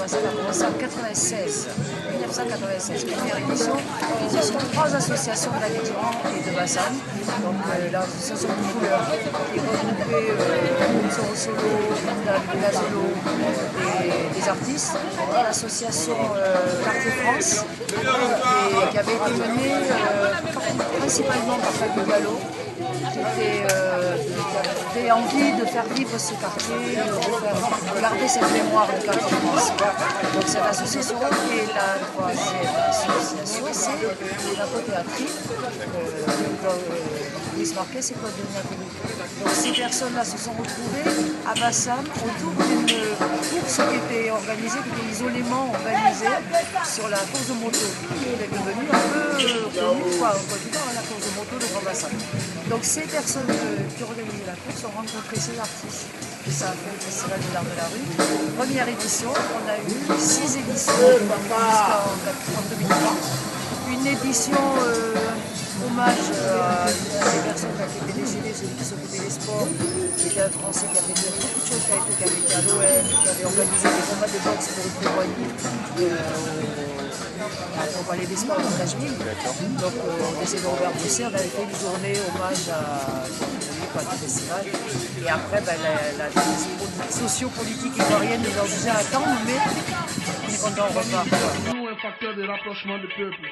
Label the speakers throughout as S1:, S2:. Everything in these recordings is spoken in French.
S1: ça a commencé en 1996, première édition. Ce sont 3 associations d'Abidjan et de Bassam. Donc l'association de couleurs qui regroupait au solo, la solo et des artistes. L'association Quartier France qui avait été menée principalement par Fabio Gallo, qui avait envie de faire vivre ce quartier, de garder cette mémoire du quartier France. Donc cette association et la 3e association, c'est l'apothéatrie, Louis Marquez et Claude Denis. Donc ces personnes-là se sont retrouvées à Bassam autour d'une course qui était organisée, qui était isolément organisée sur la course de moto, qui est devenue un peu connue, quoi, la course de moto de Grand Bassam. Donc ces personnes qui organisaient la course ont rencontré ces artistes. Et ça a fait le Festival de l'Art de la Rue. Première édition, on a eu 6 éditions jusqu'en 2003. Une édition hommage à ces personnes qui étaient décédées, celui qui s'occupait des sports, qui était un Français qui avait fait beaucoup de choses, qui avait été à l'OM, qui avait organisé des combats de boxe pour le Prévoyé au Palais des Sports de Cachemire. Donc on essaie de Robert Bousset, on avait fait une journée hommage à du festival. Et après, la sociopolitique ivoirienne nous a obligés à attendre, mais on est content, on repart.
S2: Nous, un facteur de rapprochement du peuple.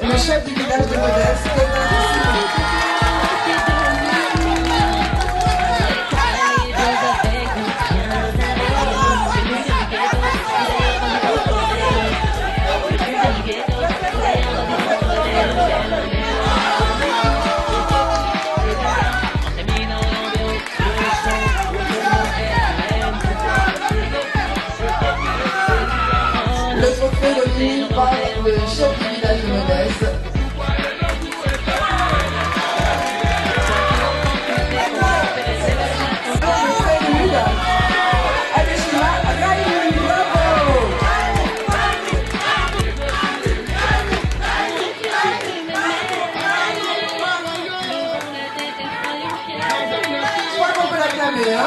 S3: Le chef du village de Modeste. Le trophée remis par le chef du village de Modeste. Je crois qu'on peut l'acclamer, hein?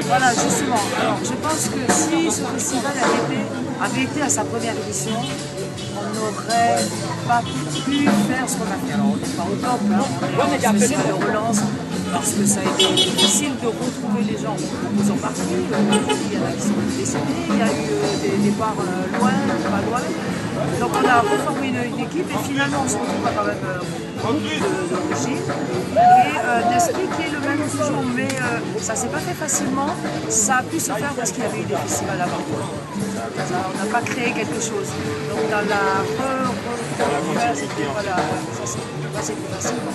S1: Voilà, justement. Alors, je pense que si ce festival avait été à sa première édition, on n'aurait pas pu faire ce qu'on a fait. Alors, on n'est pas au top, hein, on est en festival de relance. parce que ça a été difficile de retrouver les gens. Ils sont partis, il y en a qui sont décédés, il y a eu des départs loin, pas loin. Donc on a reformé une équipe et finalement on se retrouve quand même d'origine et d'esprit qui est le même toujours, mais ça ne s'est pas fait facilement. Ça a pu se faire parce qu'il y avait eu des festivals avant. On n'a pas créé quelque chose. Donc dans la voilà, ça s'est passé plus facilement.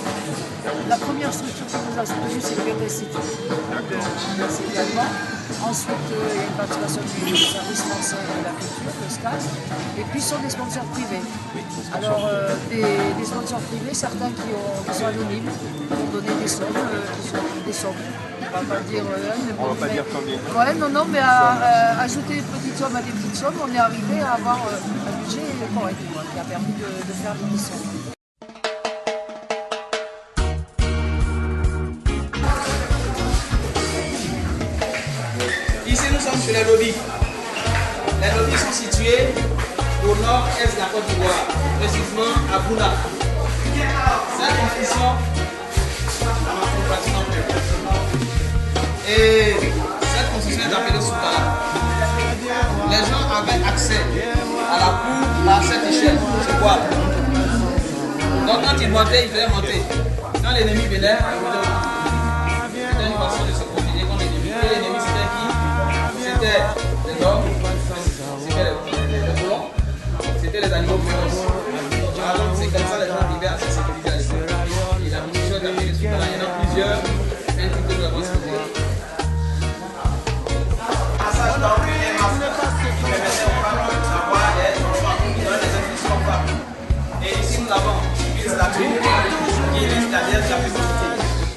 S1: La première structure qui nous a soutenus, c'est le Restitut, c'est allemand. Ensuite, il y a une participation du service français de la culture, le SCAS, et puis ce sont des sponsors privés. Alors, des sponsors privés, certains qui sont anonymes, qui ont donné des sommes, on ne va pas dire, mais bon,
S4: on va pas dire combien.
S1: Ouais, non, mais à ajouter des petites sommes à des petites sommes, on est arrivé à avoir un budget correct, qui a permis de faire l'émission.
S5: Ici, nous sommes sur les lobbies. Les lobbies sont situés au nord-est de la Côte d'Ivoire, précisément à Bouna. Cette construction, et cette construction est appelée Soukala. Les gens avaient accès à la cour à cette échelle, c'est quoi? Donc quand ils montaient, ils faisaient monter. Quand l'ennemi venait, c'était une façon de se protéger contre l'ennemi. Et l'ennemi c'était qui? C'était les hommes, c'était les colons, c'était les animaux féroces. Alors c'est comme ça que les gens arrivaient à se sécuriser à l'époque. Et la construction est appelée Soukala. Il y en a plusieurs, un truc que nous avons exposé. Et ici nous avons une statue qui est la déesse de la fécondité.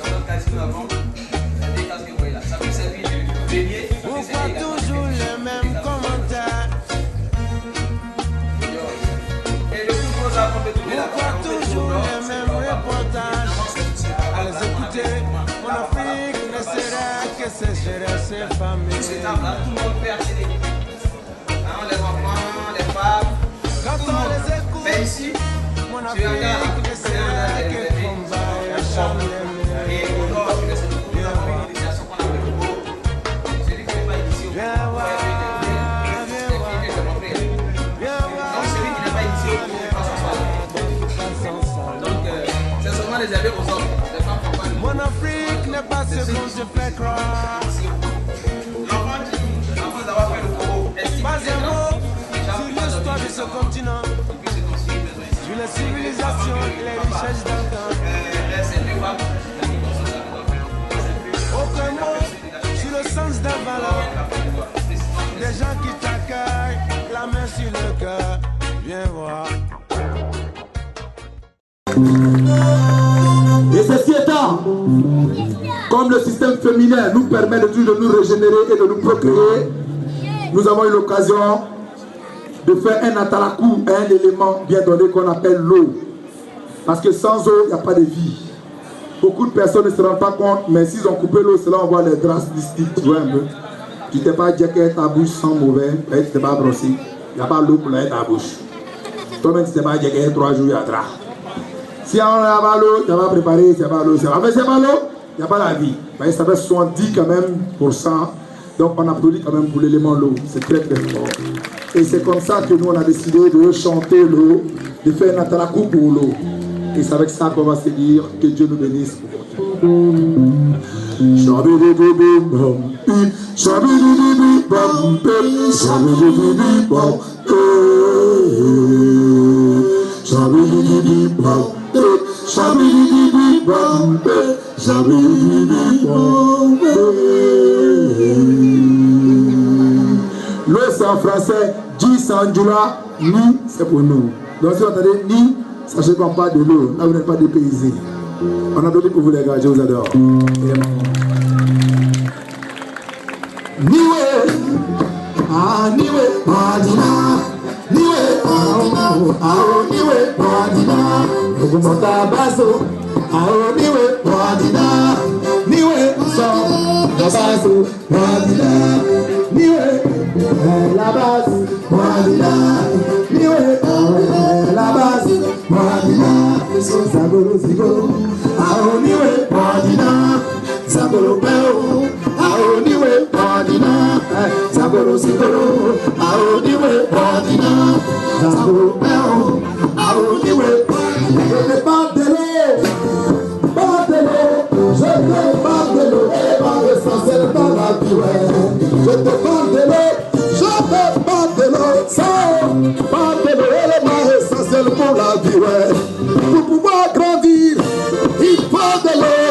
S5: Dans notre cas ici nous avons des cases que vous voyez là. Ça peut servir de bélier.
S6: Pourquoi toujours les mêmes commentaires?
S5: Et le plus gros arbre de trouver là.
S6: Pourquoi toujours les mêmes reportages? À les écouter, mon Afrique ne sera que ses gérer ses familles.
S5: Cet arbre là, tout le monde peut accéder. Les enfants, les femmes,
S6: quand
S5: tout le
S6: on
S5: monde.
S6: les écoute,
S5: Mais ici,
S6: mon
S5: tu
S6: Afrique
S5: regardes,
S6: ne sera que combat et charme.
S5: et au nord, tu laisses le coup d'avoir une initiation qu'on appelle le beau. Celui qui n'est pas initié au coup, c'est qui que je montrer. Donc celui qui n'est pas initié au coup, il passe en soirée. Donc c'est seulement réservé aux hommes. Les femmes ne font pas le
S6: Mon Afrique n'est pas ce qu'on te fait croire.
S5: L'enfant qui, avant d'avoir fait le corbeau, estime
S6: Pas
S5: que c'est
S6: un
S5: grand.
S6: mot sur l'histoire de ce continent, sur les civilisations et les richesses d'un temps. Aucun mot sur le sens d'un valeur. Des gens qui t'accueillent, la main sur le cœur. Viens voir.
S7: Et ceci étant, comme le système féminin nous permet de nous régénérer et de nous procréer, nous avons eu l'occasion de faire un atalakou, un élément bien donné qu'on appelle l'eau. Parce que sans eau, il n'y a pas de vie. Beaucoup de personnes ne se rendent pas compte, mais s'ils ont coupé l'eau, c'est là on voit les draps drastiques. Tu vois un peu. Tu t'es pas dit que ta bouche sent mauvais, tu t'es pas brossé. Il n'y a pas l'eau pour laver ta bouche. Toi-même, tu t'es pas dit que 3 jours, il y a drap. Si on n'a pas l'eau, tu vas préparer, c'est pas l'eau. Mais c'est pas l'eau, il n'y a pas la vie. Mais ça fait 70 quand même %. Donc on applaudit quand même pour l'élément l'eau. C'est très très fort. Et c'est comme ça que nous on a décidé de chanter l'eau, de faire un atalakou pour l'eau. Et c'est avec ça qu'on va se dire que Dieu nous bénisse. L'eau c'est en français, Ji Sanjula, Ni c'est pour nous. Donc si vous entendez Ni, sachez qu'on parle de l'eau, là vous n'êtes pas dépaysés. On a donné pour vous les gars, je vous adore. Niwe, ah niwe, adina, niwe, ah niwe, adina, okumota baso, ah niwe, adina, niwe, so, baso, adina, niwe, la base, adina, niwe, la base, adina, so sagoro sigoro, ah niwe, adina. sigoro, aoniwe badina, zako peo, aoniwe badina, je te parle de l'eau, et pas l'essentiel dans la vie, je te parle de l'eau, ça, parle de l'eau, élément essentiel pour la vie, pour pouvoir grandir, il faut de l'eau,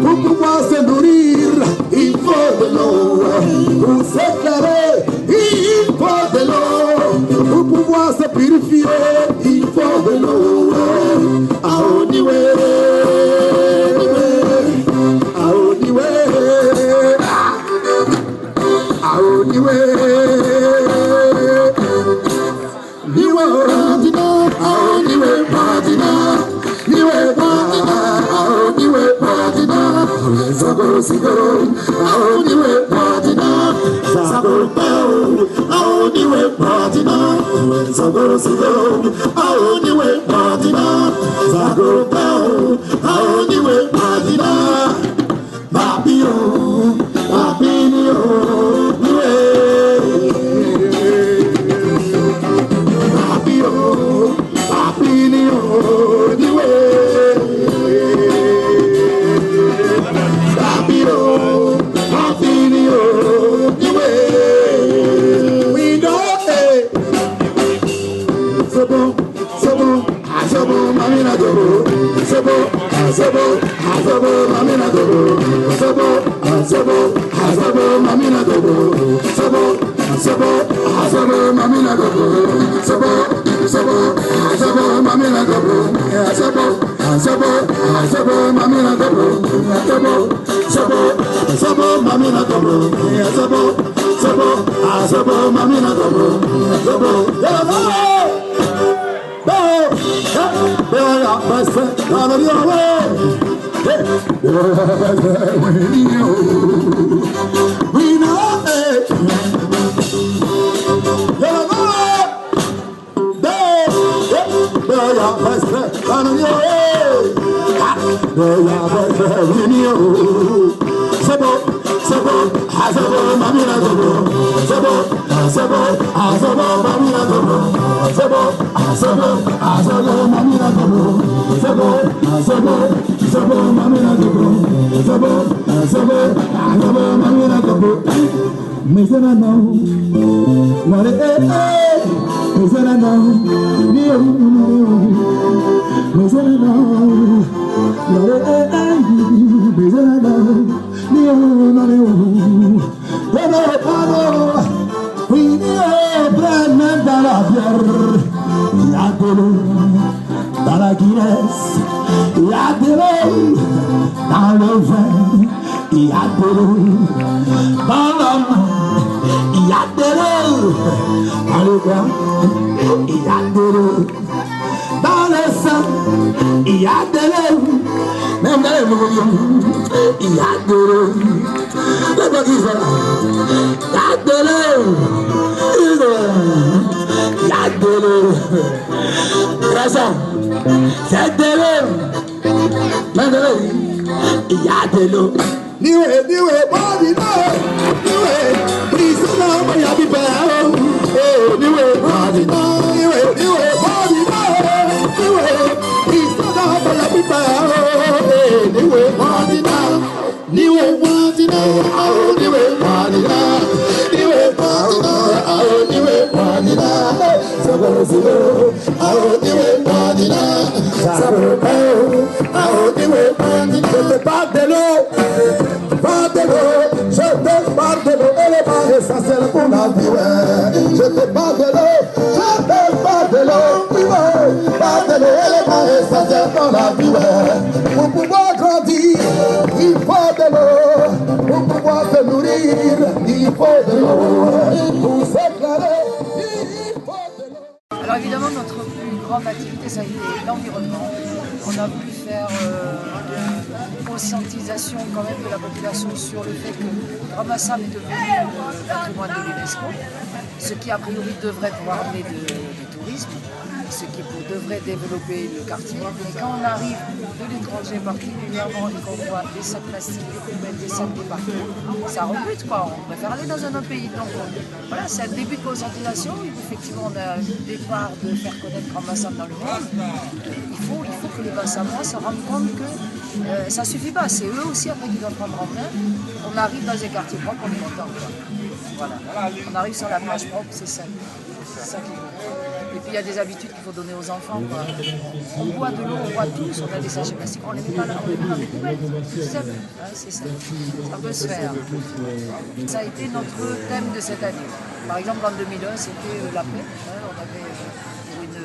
S7: pour pouvoir se nourrir, il faut de l'eau, pour s'éclairer, il faut de l'eau, pour pouvoir se purifier, il faut de l'eau, pour pouvoir grandir, il faut de l'eau, pour pouvoir se nourrir, il faut de l'eau, pour s'éclairer, il faut de l'eau.
S1: Alors évidemment, notre plus grande activité, ça a été l'environnement. On a voulu faire une conscientisation quand même de la population sur le fait que Ramassam est devenu patrimoine de l'UNESCO. ce qui a priori devrait pouvoir amener du tourisme, ce qui devrait développer le quartier. Mais quand on arrive de l'étranger particulièrement et qu'on voit des sacs plastiques, des poubelles, des sacs de partout, ça rebute quoi. On préfère aller dans un autre pays. Donc voilà, c'est un début de conscientisation. Effectivement, on a un départ de faire connaître Grand Bassam dans le monde. Il faut que les Bassamois se rendent compte que ça ne suffit pas. C'est eux aussi après qui doivent prendre en main. On arrive dans un quartier propre, on est content. Voilà. On arrive sur la plage propre, c'est ça. C'est ça qui est bon. Et puis il y a des habitudes qu'il faut donner aux enfants. Quoi. On boit de l'eau, on boit tous, on a des sachets plastiques, on ne les met pas là, on les met dans les poubelles. C'est ça. C'est ça. Ça peut se faire. Ça a été notre thème de cette année. Par exemple, en 2001, c'était la paix. On avait pour une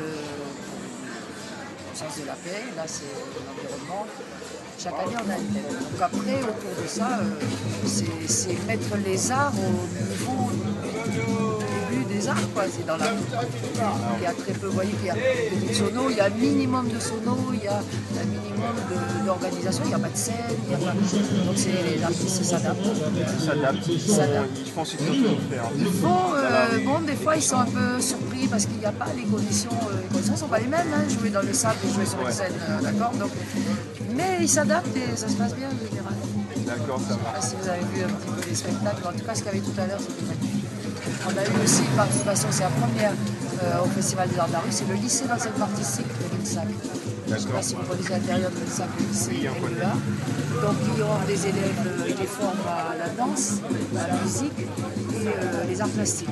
S1: conscience de la paix, là c'est l'environnement. Chaque année, on a une thème. Donc après, autour de ça, c'est mettre les arts au niveau du début des arts, quoi. C'est dans la... Il y a très peu, vous voyez qu'il y a des sonos, il y a un minimum de sonos, il y a un minimum d'organisation, il n'y a pas de scène, il n'y a pas... Donc les artistes s'adaptent.
S4: Ils font ce qu'il faut faire.
S1: Il faut, bon, des fois, ils sont un peu surpris parce qu'il n'y a pas les conditions ne sont pas les mêmes, hein, jouer dans le sable et jouer sur une scène, d'accord. Donc, mais ils s'adaptent et ça se passe bien en général.
S4: D'accord, ça va.
S1: Si vous avez vu un petit peu les spectacles, en tout cas ce qu'il y avait tout à l'heure, c'était magnifique. On a eu aussi une participation, c'est la première au Festival des Arts de la Rue, c'est le lycée d'enseignement artistique de l'INSAC. Je ne sais pas si vous connaissez l'intérieur de l'INSAC, le lycée est là. Donc ils ont des élèves qui forment à la danse, à la musique et les arts plastiques.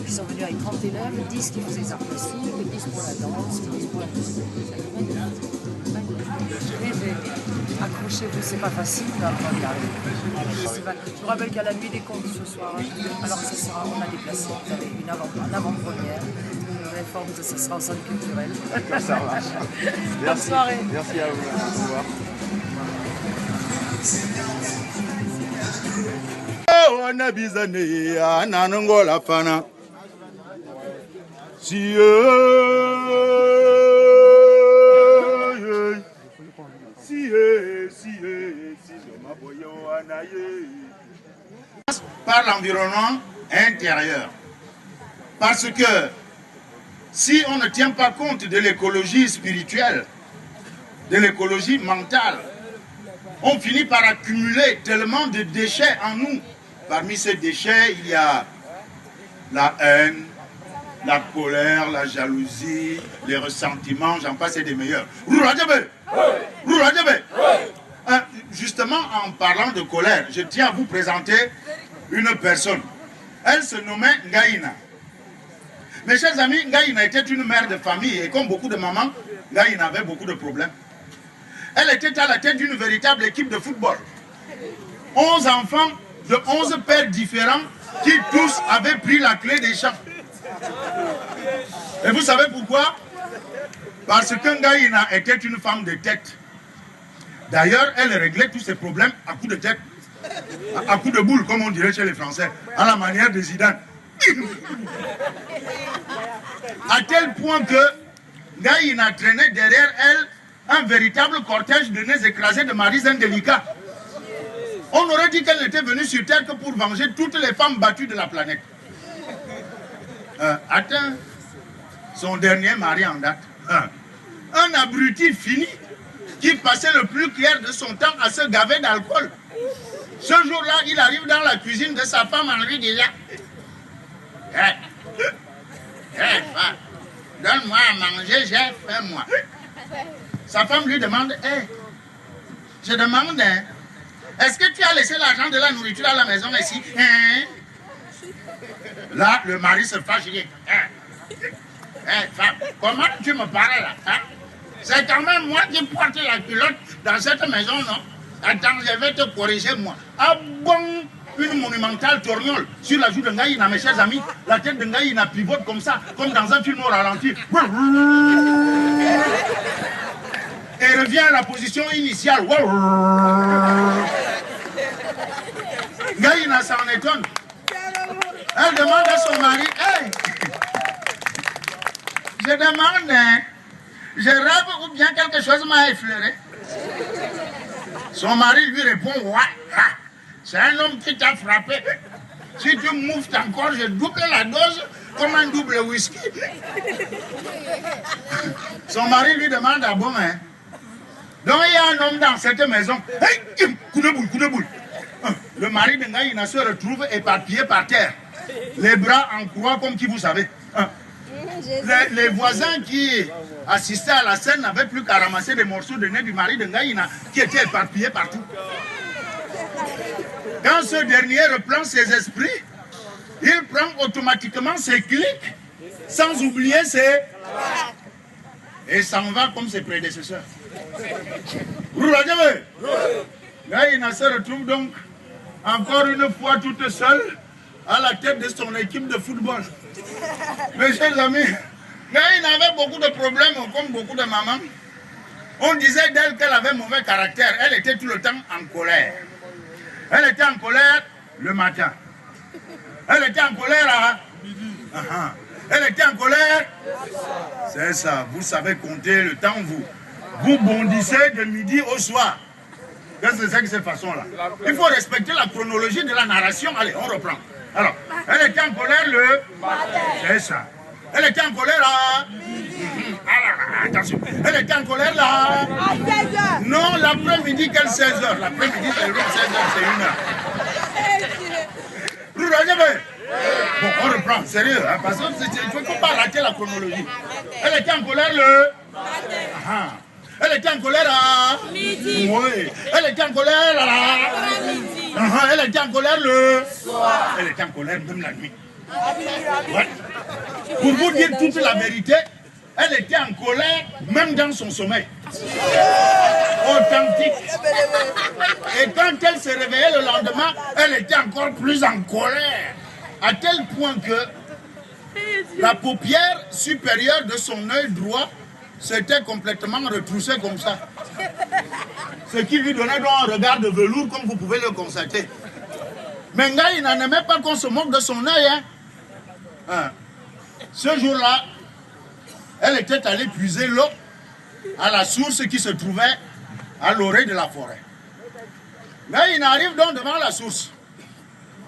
S1: Ils sont venus avec 30 élèves, 10 qui faisaient les arts plastiques, 10 pour la danse, 10 pour la musique. Accrochez-vous, c'est pas facile, là, je vous rappelle qu'il y a la nuit des contes ce soir. Alors ce sera, on a déplacé, vous avez une avant-première. Réforme, ce sera au centre culturel.
S4: Ça marche.
S1: Bonne soirée.
S4: Merci à vous. Au revoir.
S8: Par l'environnement intérieur. Parce que si on ne tient pas compte de l'écologie spirituelle, de l'écologie mentale, on finit par accumuler tellement de déchets en nous. Parmi ces déchets, il y a la haine, la colère, la jalousie, les ressentiments, j'en passe, c'est des meilleurs. Justement, en parlant de colère, je tiens à vous présenter une personne. Elle se nommait Ngaïna. Mes chers amis, Ngaïna était une mère de famille et comme beaucoup de mamans, Ngaïna avait beaucoup de problèmes. Elle était à la tête d'une véritable équipe de football. 11 enfants de 11 pères différents qui tous avaient pris la clé des champs. Et vous savez pourquoi? Parce que Ngaïna était une femme de tête. D'ailleurs, elle réglait tous ses problèmes à coups de tête, à coups de boule, comme on dirait chez les Français, à la manière de Zidane. À tel point que Ngaïna traînait derrière elle un véritable cortège de nez écrasés de maris indélicats. On aurait dit qu'elle n'était venue sur Terre que pour venger toutes les femmes battues de la planète. Attends, son dernier mari en date. Un abruti fini qui passait le plus clair de son temps à se gaver d'alcool. Ce jour-là, il arrive dans la cuisine de sa femme en lui disant femme, donne-moi à manger, j'ai faim moi. Sa femme lui demande je demande, est-ce que tu as laissé l'argent de la nourriture à la maison ici? Là, le mari se fâche, il dit femme, comment tu me parles là? C'est quand même moi qui porte la culotte dans cette maison, non? Attends, je vais te corriger, moi. Ah bon, une monumentale torgnole sur la joue de Ngaïna, mes chers amis. La tête de Ngaïna pivote comme ça, comme dans un film au ralenti. Et revient à la position initiale. Ngaïna s'en étonne. Elle demande à son mari, je demande, je rêve ou bien quelque chose m'a effleuré. Son mari lui répond, ouais, c'est un homme qui t'a frappé. Si tu mouftes encore, je double la dose comme un double whisky. Son mari lui demande à bon, hein. Donc il y a un homme dans cette maison. Hey, coup de boule. Le mari de Ngaïna se retrouve éparpillé par terre. Les bras en croix comme qui vous savez. Les voisins qui assistaient à la scène n'avaient plus qu'à ramasser des morceaux de nez du mari de Ngaïna qui étaient éparpillés partout. Quand ce dernier reprend ses esprits, il prend automatiquement ses clics sans oublier ses... Et s'en va comme ses prédécesseurs. Ngaïna se retrouve donc encore une fois toute seule à la tête de son équipe de football. Mes chers amis, Ngaïna avait beaucoup de problèmes comme beaucoup de mamans. On disait d'elle qu'elle avait mauvais caractère. Elle était tout le temps en colère. Elle était en colère le matin. Elle était en colère à midi. Elle était en colère. C'est ça, vous savez compter le temps, vous. Vous bondissez de midi au soir. Qu'est-ce que c'est que cette façon-là? Il faut respecter la chronologie de la narration. Allez, on reprend. Alors, elle était en colère le matin. C'est ça. Elle était en colère à... Attention. Elle était en colère là. À 16h. Non, l'après-midi, quelle 16h? L'après-midi, c'est 16h, c'est 1h. Bon, on reprend, sérieux, hein, parce qu'il ne faut pas rater la chronologie. Elle était en colère le matin. Elle était en colère à midi. Oui. Elle était en colère à midi. Elle était en colère le soir. Elle était en colère même la nuit. Ouais. Pour vous dire toute la vérité, elle était en colère même dans son sommeil. Authentique. Et quand elle se réveillait le lendemain, elle était encore plus en colère. À tel point que la paupière supérieure de son œil droit s'était complètement retroussée comme ça. Ce qui lui donnait donc un regard de velours, comme vous pouvez le constater. Mais Ngaïna n'aimait pas qu'on se moque de son œil. Hein. Ce jour-là, elle était allée puiser l'eau à la source qui se trouvait à l'orée de la forêt. Ngaïna arrive donc devant la source.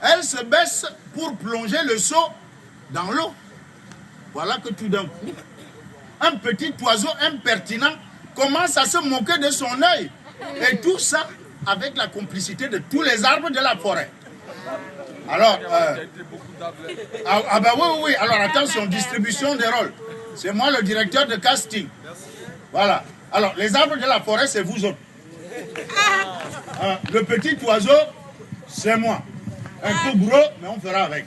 S8: Elle se baisse pour plonger le seau dans l'eau. Voilà que tout d'un coup, un petit oiseau impertinent commence à se moquer de son œil. Et tout ça avec la complicité de tous les arbres de la forêt. Alors, oui. Alors attention, distribution des rôles. C'est moi le directeur de casting. Voilà. Alors, les arbres de la forêt, c'est vous autres. Le petit oiseau, c'est moi. Un peu gros, mais on fera avec.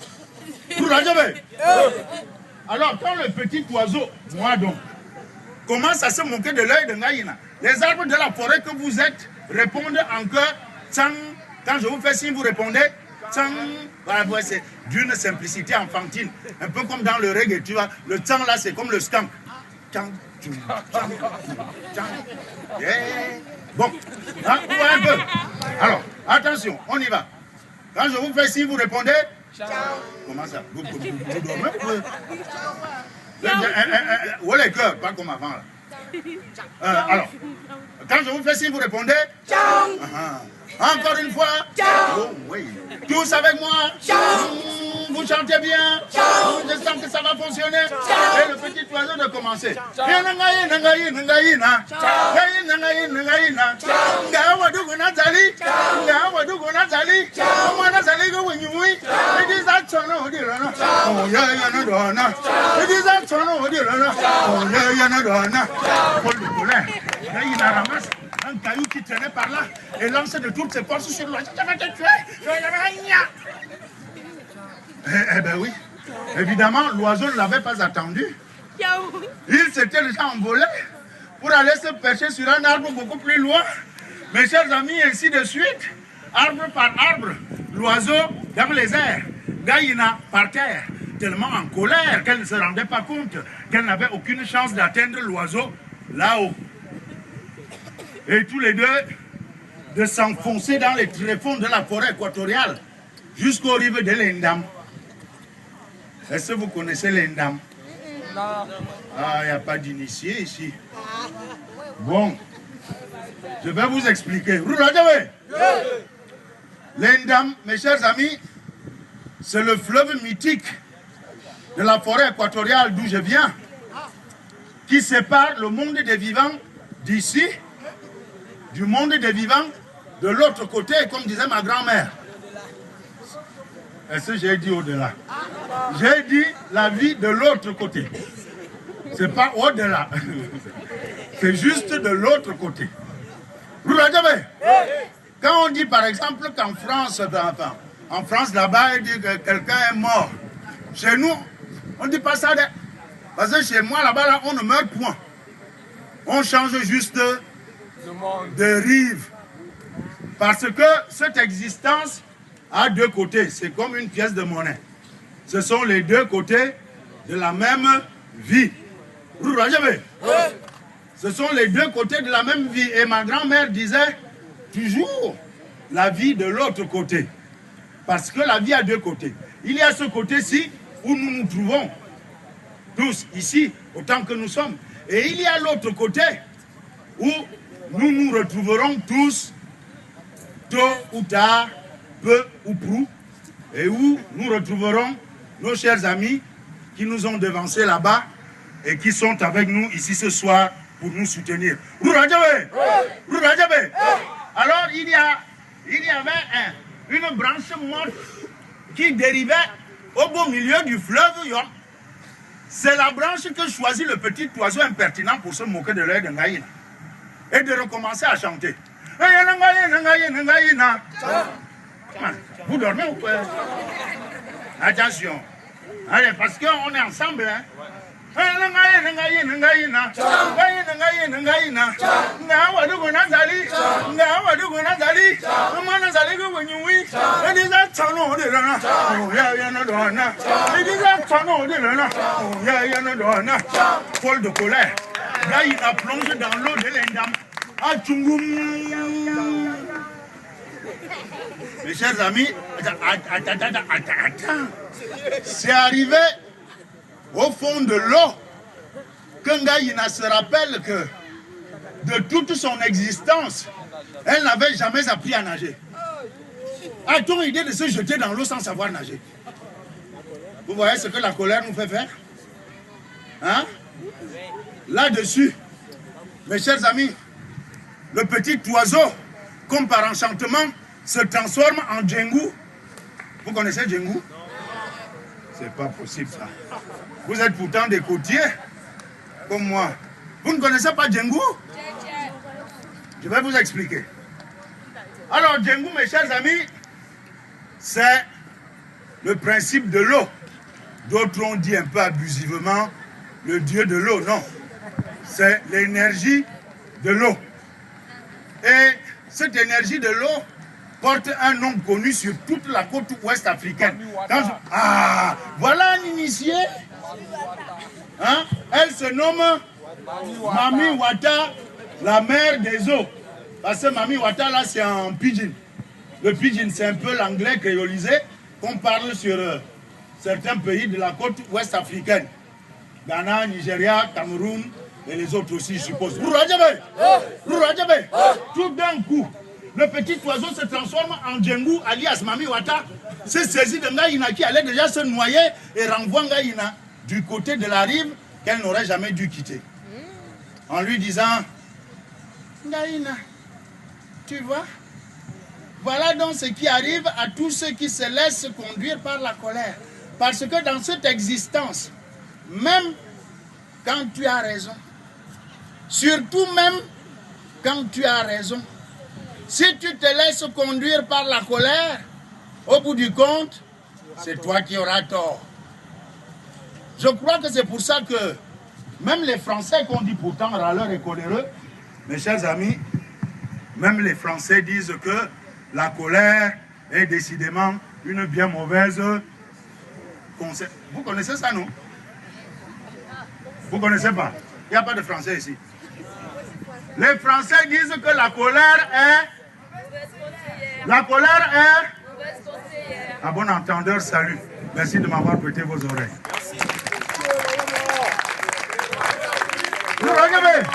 S8: Alors, quand le petit oiseau, moi donc, commence à se moquer de l'œil de Ngaïna, les arbres de la forêt que vous êtes répondent en chœur. Quand je vous fais signe, vous répondez. Voilà, c'est d'une simplicité enfantine. Un peu comme dans le reggae, tu vois. Le tsang là, c'est comme le skank. Bon, hein, un peu. Alors, attention, on y va. Quand je vous fais signe, vous répondez. Comment ça? Vous dormez? Où est les cœurs? Pas comme avant là. Alors, quand je vous fais signe, vous répondez. Encore une fois. Oh, oui. Tous avec moi. Vous chantez bien. Je sens que ça va fonctionner. Et le petit oiseau de commencer. Il ramasse un caillou qui traînait par là et lance de toutes ses forces sur l'oiseau. Je vais te tuer. Eh bien oui, évidemment, l'oiseau ne l'avait pas attendu. Il s'était déjà envolé pour aller se percher sur un arbre beaucoup plus loin. Mes chers amis, ainsi de suite, arbre par arbre, l'oiseau dans les airs, Ngaïna par terre, tellement en colère qu'elle ne se rendait pas compte qu'elle n'avait aucune chance d'atteindre l'oiseau là-haut. Et tous les deux de s'enfoncer dans les tréfonds de la forêt équatoriale jusqu'aux rives de l'Indam. Est-ce que vous connaissez l'Indam? Non. Ah, il n'y a pas d'initié ici. Bon, je vais vous expliquer. L'Indam, mes chers amis, c'est le fleuve mythique de la forêt équatoriale d'où je viens, qui sépare le monde des vivants d'ici, du monde des vivants de l'autre côté, comme disait ma grand-mère. Est-ce que j'ai dit au-delà? J'ai dit la vie de l'autre côté. C'est pas au-delà. C'est juste de l'autre côté. Quand on dit par exemple qu'en France, en France là-bas, il dit que quelqu'un est mort. Chez nous, on ne dit pas ça. Parce que chez moi là-bas, là, on ne meurt point. On change juste de rive. Parce que cette existence a deux côtés. C'est comme une pièce de monnaie. Ce sont les deux côtés de la même vie. Ce sont les deux côtés de la même vie. Et ma grand-mère disait toujours la vie de l'autre côté. Parce que la vie a deux côtés. Il y a ce côté-ci où nous nous trouvons. Tous ici, autant que nous sommes. Et il y a l'autre côté où nous nous retrouverons tous, tôt ou tard, peu ou prou, et où nous retrouverons nos chers amis qui nous ont devancés là-bas et qui sont avec nous ici ce soir pour nous soutenir. Alors il y avait une branche morte qui dérivait au beau milieu du fleuve Yon. C'est la branche que choisit le petit oiseau impertinent pour se moquer de l'œil de Ngaïna et de recommencer à chanter. Vous dormez ou quoi? Attention. Allez, parce qu'on est ensemble. Hein? Folle de colère. Là, il a plongé dans l'eau de l'Indam. Mes chers amis, attends. C'est arrivé au fond de l'eau que Ngaïna se rappelle que de toute son existence, elle n'avait jamais appris à nager. A-t-on idée de se jeter dans l'eau sans savoir nager? Vous voyez ce que la colère nous fait faire? Hein? Là-dessus, mes chers amis, le petit oiseau, comme par enchantement, se transforme en Djengou. Vous connaissez Djengou? C'est pas possible ça. Vous êtes pourtant des côtiers, comme moi. Vous ne connaissez pas Djengou? Je vais vous expliquer. Alors Djengou, mes chers amis, c'est le principe de l'eau. D'autres ont dit un peu abusivement le dieu de l'eau. Non, c'est l'énergie de l'eau. Et cette énergie de l'eau porte un nom connu sur toute la côte ouest africaine. Ah, voilà un initié. Hein? Elle se nomme Mami Wata, la mère des eaux. Parce que Mami Wata, là, c'est un pidgin. Le pidgin, c'est un peu l'anglais créolisé qu'on parle sur certains pays de la côte ouest africaine. Ghana, Nigeria, Cameroun et les autres aussi, je suppose. Tout d'un coup, le petit oiseau se transforme en Djengou, alias Mami Wata, se saisit de Ngaïna qui allait déjà se noyer et renvoie Ngaïna du côté de la rive qu'elle n'aurait jamais dû quitter. En lui disant, Ngaïna, tu vois, voilà donc ce qui arrive à tous ceux qui se laissent conduire par la colère. Parce que dans cette existence, même quand tu as raison, surtout même quand tu as raison, si tu te laisses conduire par la colère, au bout du compte, c'est toi qui auras tort. Je crois que c'est pour ça que même les Français qu'on dit pourtant râleurs et coléreux, mes chers amis, même les Français disent que la colère est décidément une bien mauvaise concept. Vous connaissez ça, non? Vous ne connaissez pas? Il n'y a pas de Français ici. Les Français disent que la colère est... La colère est... À bon entendeur, salut. Merci de m'avoir prêté vos oreilles. Merci. Vous regardez?